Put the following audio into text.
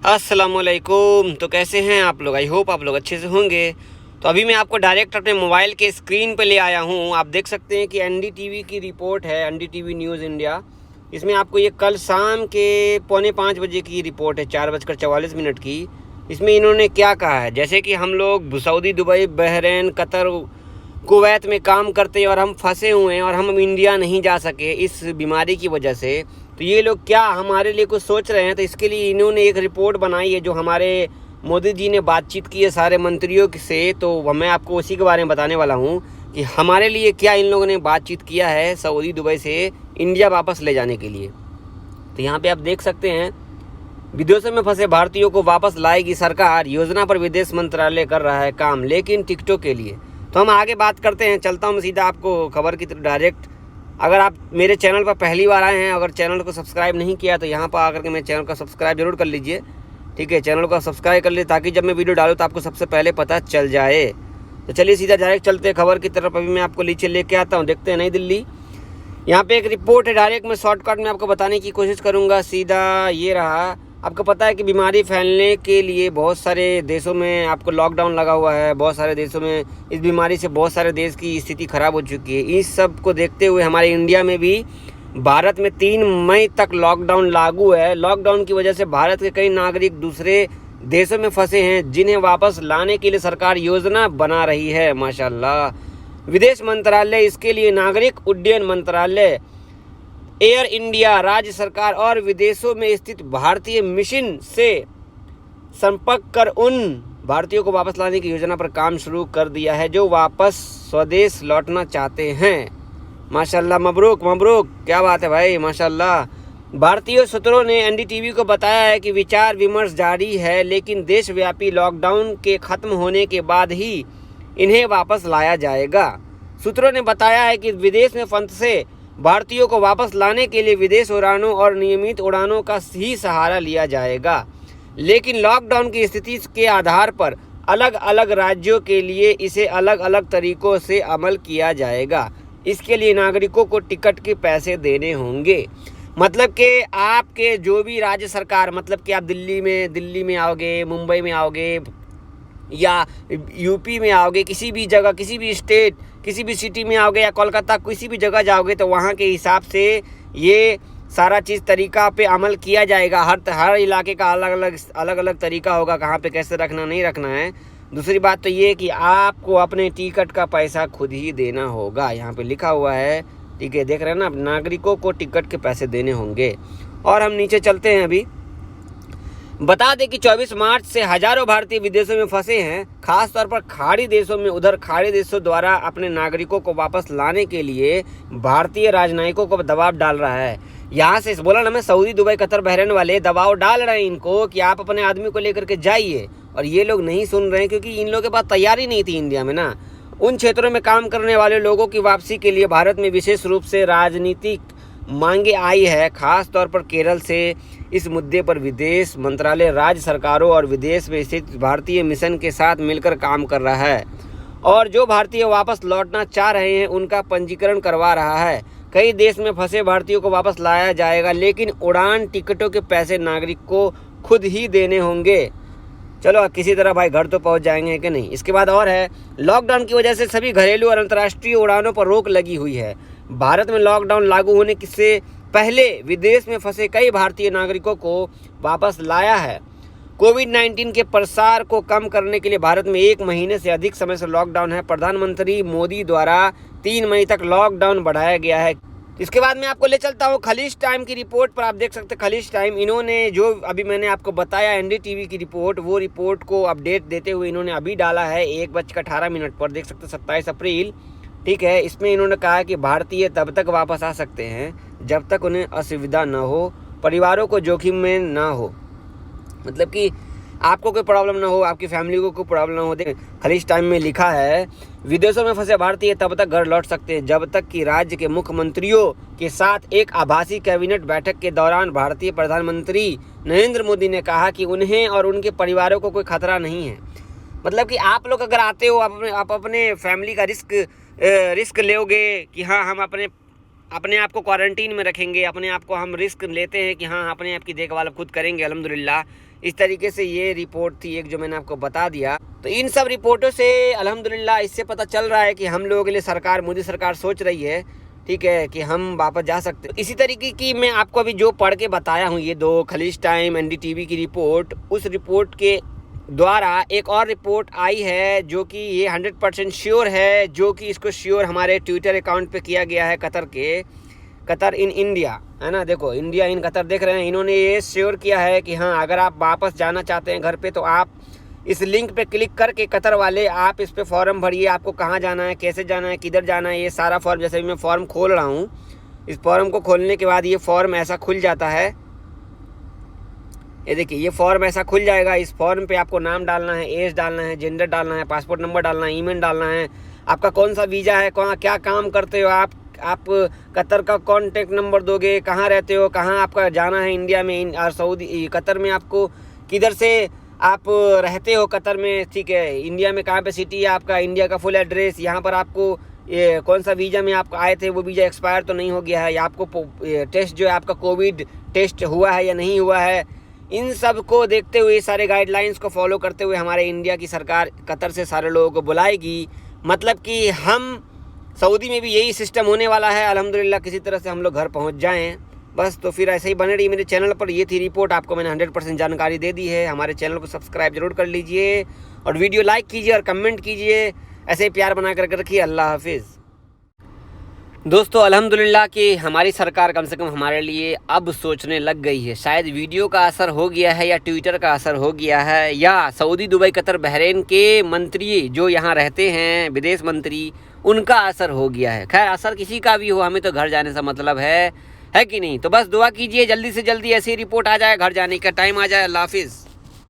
अस्सलामुअलैकुम। तो कैसे हैं आप लोग? आई होप आप लोग अच्छे से होंगे। तो अभी मैं आपको डायरेक्ट अपने मोबाइल के स्क्रीन पे ले आया हूँ। आप देख सकते हैं कि एनडीटीवी की रिपोर्ट है, एनडीटीवी न्यूज़ इंडिया। इसमें आपको ये कल शाम के 4:45 बजे की रिपोर्ट है, 4:44 की। इसमें इन्होंने क्या कहा है, जैसे कि हम लोग Saudi, Dubai, Bahrain, Qatar, Kuwait में काम करते हैं और हम फंसे हुए हैं और हम इंडिया नहीं जा सके इस बीमारी की वजह से। तो ये लोग क्या हमारे लिए कुछ सोच रहे हैं? तो इसके लिए इन्होंने एक रिपोर्ट बनाई है, जो हमारे मोदी जी ने बातचीत की है सारे मंत्रियों से। तो मैं आपको उसी के बारे में बताने वाला हूँ कि हमारे लिए क्या इन लोगों ने बातचीत किया है सऊदी, दुबई से इंडिया वापस ले जाने के लिए। तो यहाँ पे आप देख सकते हैं, विदेशों में फंसे भारतीयों को वापस लाएगी सरकार, योजना पर विदेश मंत्रालय कर रहा है काम, लेकिन टिकटों के लिए। तो हम आगे बात करते हैं, चलता हूँ सीधा आपको खबर की तरफ डायरेक्ट। अगर आप मेरे चैनल पर पहली बार आए हैं, अगर चैनल को सब्सक्राइब नहीं किया तो यहाँ पर आकर के मेरे चैनल को सब्सक्राइब जरूर कर लीजिए। ठीक है, चैनल को सब्सक्राइब कर लीजिए ताकि जब मैं वीडियो डालूँ तो आपको सबसे पहले पता चल जाए। तो चलिए सीधा डायरेक्ट चलते हैं खबर की तरफ। अभी मैं आपको नीचे लेके आता हूँ, देखते हैं नई दिल्ली। यहाँ पे एक रिपोर्ट है, डायरेक्ट मैं शॉर्टकट में आपको बताने की कोशिश करूँगा। सीधा ये रहा। आपको पता है कि बीमारी फैलने के लिए बहुत सारे देशों में आपको लॉकडाउन लगा हुआ है। बहुत सारे देशों में इस बीमारी से बहुत सारे देश की स्थिति खराब हो चुकी है। इस सब को देखते हुए हमारे इंडिया में भी भारत में 3 मई तक लॉकडाउन लागू है। लॉकडाउन की वजह से भारत के कई नागरिक दूसरे देशों में फंसे हैं, जिन्हें वापस लाने के लिए सरकार योजना बना रही है। माशाल्लाह। विदेश मंत्रालय, इसके लिए नागरिक उड्डयन मंत्रालय, एयर इंडिया, राज्य सरकार और विदेशों में स्थित भारतीय मिशन से संपर्क कर उन भारतीयों को वापस लाने की योजना पर काम शुरू कर दिया है जो वापस स्वदेश लौटना चाहते हैं। माशाल्लाह, मबरूक मबरूक, क्या बात है भाई, माशाल्लाह। भारतीय सूत्रों ने एनडीटीवी को बताया है कि विचार विमर्श जारी है, लेकिन देशव्यापी लॉकडाउन के खत्म होने के बाद ही इन्हें वापस लाया जाएगा। सूत्रों ने बताया है कि विदेश में फंसे भारतीयों को वापस लाने के लिए विदेश उड़ानों और नियमित उड़ानों का ही सहारा लिया जाएगा, लेकिन लॉकडाउन की स्थिति के आधार पर अलग अलग राज्यों के लिए इसे अलग अलग तरीकों से अमल किया जाएगा। इसके लिए नागरिकों को टिकट के पैसे देने होंगे। मतलब कि आपके जो भी राज्य सरकार, मतलब कि आप दिल्ली में आओगे, मुंबई में आओगे या यूपी में आओगे, किसी भी जगह, किसी भी स्टेट, किसी भी सिटी में आओगे या कोलकाता किसी भी जगह जाओगे, तो वहाँ के हिसाब से ये सारा चीज़ तरीका पे अमल किया जाएगा। हर इलाके का अलग अलग तरीका होगा, कहाँ पे कैसे रखना नहीं रखना है। दूसरी बात तो ये कि आपको अपने टिकट का पैसा खुद ही देना होगा। यहाँ पे लिखा हुआ है, ठीक है, देख रहे हैं ना, नागरिकों को टिकट के पैसे देने होंगे। और हम नीचे चलते हैं। अभी बता दें कि 24 मार्च से हजारों भारतीय विदेशों में फंसे हैं, खास तौर पर खाड़ी देशों में। उधर खाड़ी देशों द्वारा अपने नागरिकों को वापस लाने के लिए भारतीय राजनयिकों को दबाव डाल रहा है। यहाँ से बोला ना मैं, सऊदी, दुबई, कतर, बहरीन वाले दबाव डाल रहे हैं इनको कि आप अपने आदमी को लेकर के जाइए, और ये लोग नहीं सुन रहे हैं क्योंकि इन लोगों के पास तैयारी नहीं थी इंडिया में ना। उन क्षेत्रों में काम करने वाले लोगों की वापसी के लिए भारत में विशेष रूप से राजनीतिक मांगे आई है, खास तौर पर केरल से। इस मुद्दे पर विदेश मंत्रालय राज्य सरकारों और विदेश में स्थित भारतीय मिशन के साथ मिलकर काम कर रहा है और जो भारतीय वापस लौटना चाह रहे हैं उनका पंजीकरण करवा रहा है। कई देश में फंसे भारतीयों को वापस लाया जाएगा, लेकिन उड़ान टिकटों के पैसे नागरिक को खुद ही देने होंगे। चलो किसी तरह भाई घर तो पहुंच जाएंगे कि नहीं। इसके बाद और है, लॉकडाउन की वजह से सभी घरेलू और अंतर्राष्ट्रीय उड़ानों पर रोक लगी हुई है। भारत में लॉकडाउन लागू होने से पहले विदेश में फंसे कई भारतीय नागरिकों को वापस लाया है। कोविड-19 के प्रसार को कम करने के लिए भारत में 1 महीने से अधिक समय से लॉकडाउन है। प्रधानमंत्री मोदी द्वारा 3 मई तक लॉकडाउन बढ़ाया गया है। इसके बाद मैं आपको ले चलता हूँ खलीज टाइम की रिपोर्ट पर। आप देख सकते हैं खलीज टाइम, इन्होंने जो अभी मैंने आपको बताया एनडीटीवी की रिपोर्ट, वो रिपोर्ट को अपडेट देते हुए इन्होंने अभी डाला है 1:18 पर। देख सकते हैं 27 अप्रैल, ठीक है। इसमें इन्होंने कहा कि भारतीय तब तक वापस आ सकते हैं जब तक उन्हें असुविधा न हो, परिवारों को जोखिम में न हो। मतलब कि आपको कोई प्रॉब्लम ना हो, आपकी फैमिली को कोई प्रॉब्लम ना हो। देख खलीज टाइम में लिखा है, विदेशों में फंसे भारतीय तब तक घर लौट सकते हैं जब तक कि राज्य के मुख्यमंत्रियों के साथ एक आभासी कैबिनेट बैठक के दौरान भारतीय प्रधानमंत्री नरेंद्र मोदी ने कहा कि उन्हें और उनके परिवारों को कोई खतरा नहीं है। मतलब कि आप लोग अगर आते हो, आप अपने फैमिली का रिस्क लोगे कि हाँ हम अपने आप को क्वारंटीन में रखेंगे, अपने आप को हम रिस्क लेते हैं कि हाँ अपने आप की देखभाल खुद करेंगे अल्हम्दुलिल्लाह, इस तरीके से ये रिपोर्ट थी एक जो मैंने आपको बता दिया। तो इन सब रिपोर्टों से अल्हम्दुलिल्लाह इससे पता चल रहा है कि हम लोगों के लिए सरकार, मोदी सरकार सोच रही है, ठीक है, कि हम वापस जा सकते हैं। इसी तरीके की मैं आपको अभी जो पढ़ के बताया हूँ, ये 2 खलीज टाइम एनडीटीवी की रिपोर्ट, उस रिपोर्ट के द्वारा एक और रिपोर्ट आई है जो कि ये 100% श्योर है, जो कि इसको श्योर हमारे ट्विटर अकाउंट पे किया गया है कतर इन इंडिया, है ना। देखो, इंडिया इन कतर देख रहे हैं, इन्होंने ये श्योर किया है कि हाँ, अगर आप वापस जाना चाहते हैं घर पे तो आप इस लिंक पे क्लिक करके, कतर वाले, आप इस पे फॉर्म भरिए। आपको कहाँ जाना है, कैसे जाना है, किधर जाना है, ये सारा फॉर्म, जैसे मैं फॉर्म खोल रहा हूँ, इस फॉर्म को खोलने के बाद ये फॉर्म ऐसा खुल जाता है। ये देखिए, ये फॉर्म ऐसा खुल जाएगा। इस फॉर्म पे आपको नाम डालना है, एज डालना है, जेंडर डालना है, पासपोर्ट नंबर डालना है, ईमेल डालना है, आपका कौन सा वीज़ा है, कहाँ क्या काम करते हो आप कतर का कॉन्टेक्ट नंबर दोगे, कहाँ रहते हो, कहाँ आपका जाना है इंडिया में और सऊदी कतर में, आपको किधर से आप रहते हो कतर में, ठीक है, इंडिया में कहाँ पे सिटी है आपका, इंडिया का फुल एड्रेस, यहाँ पर आपको ये कौन सा वीज़ा में आप आए थे, वो वीज़ा एक्सपायर तो नहीं हो गया है, या आपको टेस्ट जो है आपका कोविड टेस्ट हुआ है या नहीं हुआ है। इन सब को देखते हुए, सारे गाइडलाइंस को फॉलो करते हुए हमारे इंडिया की सरकार कतर से सारे लोगों को बुलाएगी। मतलब कि हम सऊदी में भी यही सिस्टम होने वाला है। अल्हम्दुलिल्लाह किसी तरह से हम लोग घर पहुंच जाएं बस। तो फिर ऐसे ही बने रही मेरे चैनल पर। ये थी रिपोर्ट, आपको मैंने 100% जानकारी दे दी है। हमारे चैनल को सब्सक्राइब जरूर कर लीजिए और वीडियो लाइक कीजिए और कमेंट कीजिए। ऐसे ही प्यार बना कर रखिए। अल्लाह हाफिज़। दोस्तों, अल्हम्दुलिल्लाह कि हमारी सरकार कम से कम हमारे लिए अब सोचने लग गई है। शायद वीडियो का असर हो गया है या ट्विटर का असर हो गया है, या सऊदी, दुबई, कतर, बहरीन के मंत्री जो यहाँ रहते हैं, विदेश मंत्री, उनका असर हो गया है। खैर, असर किसी का भी हो, हमें तो घर जाने से मतलब है कि नहीं। तो बस दुआ कीजिए जल्दी से जल्दी ऐसी रिपोर्ट आ जाए, घर जाने का टाइम आ जाए। अल्लाह हाफिज़।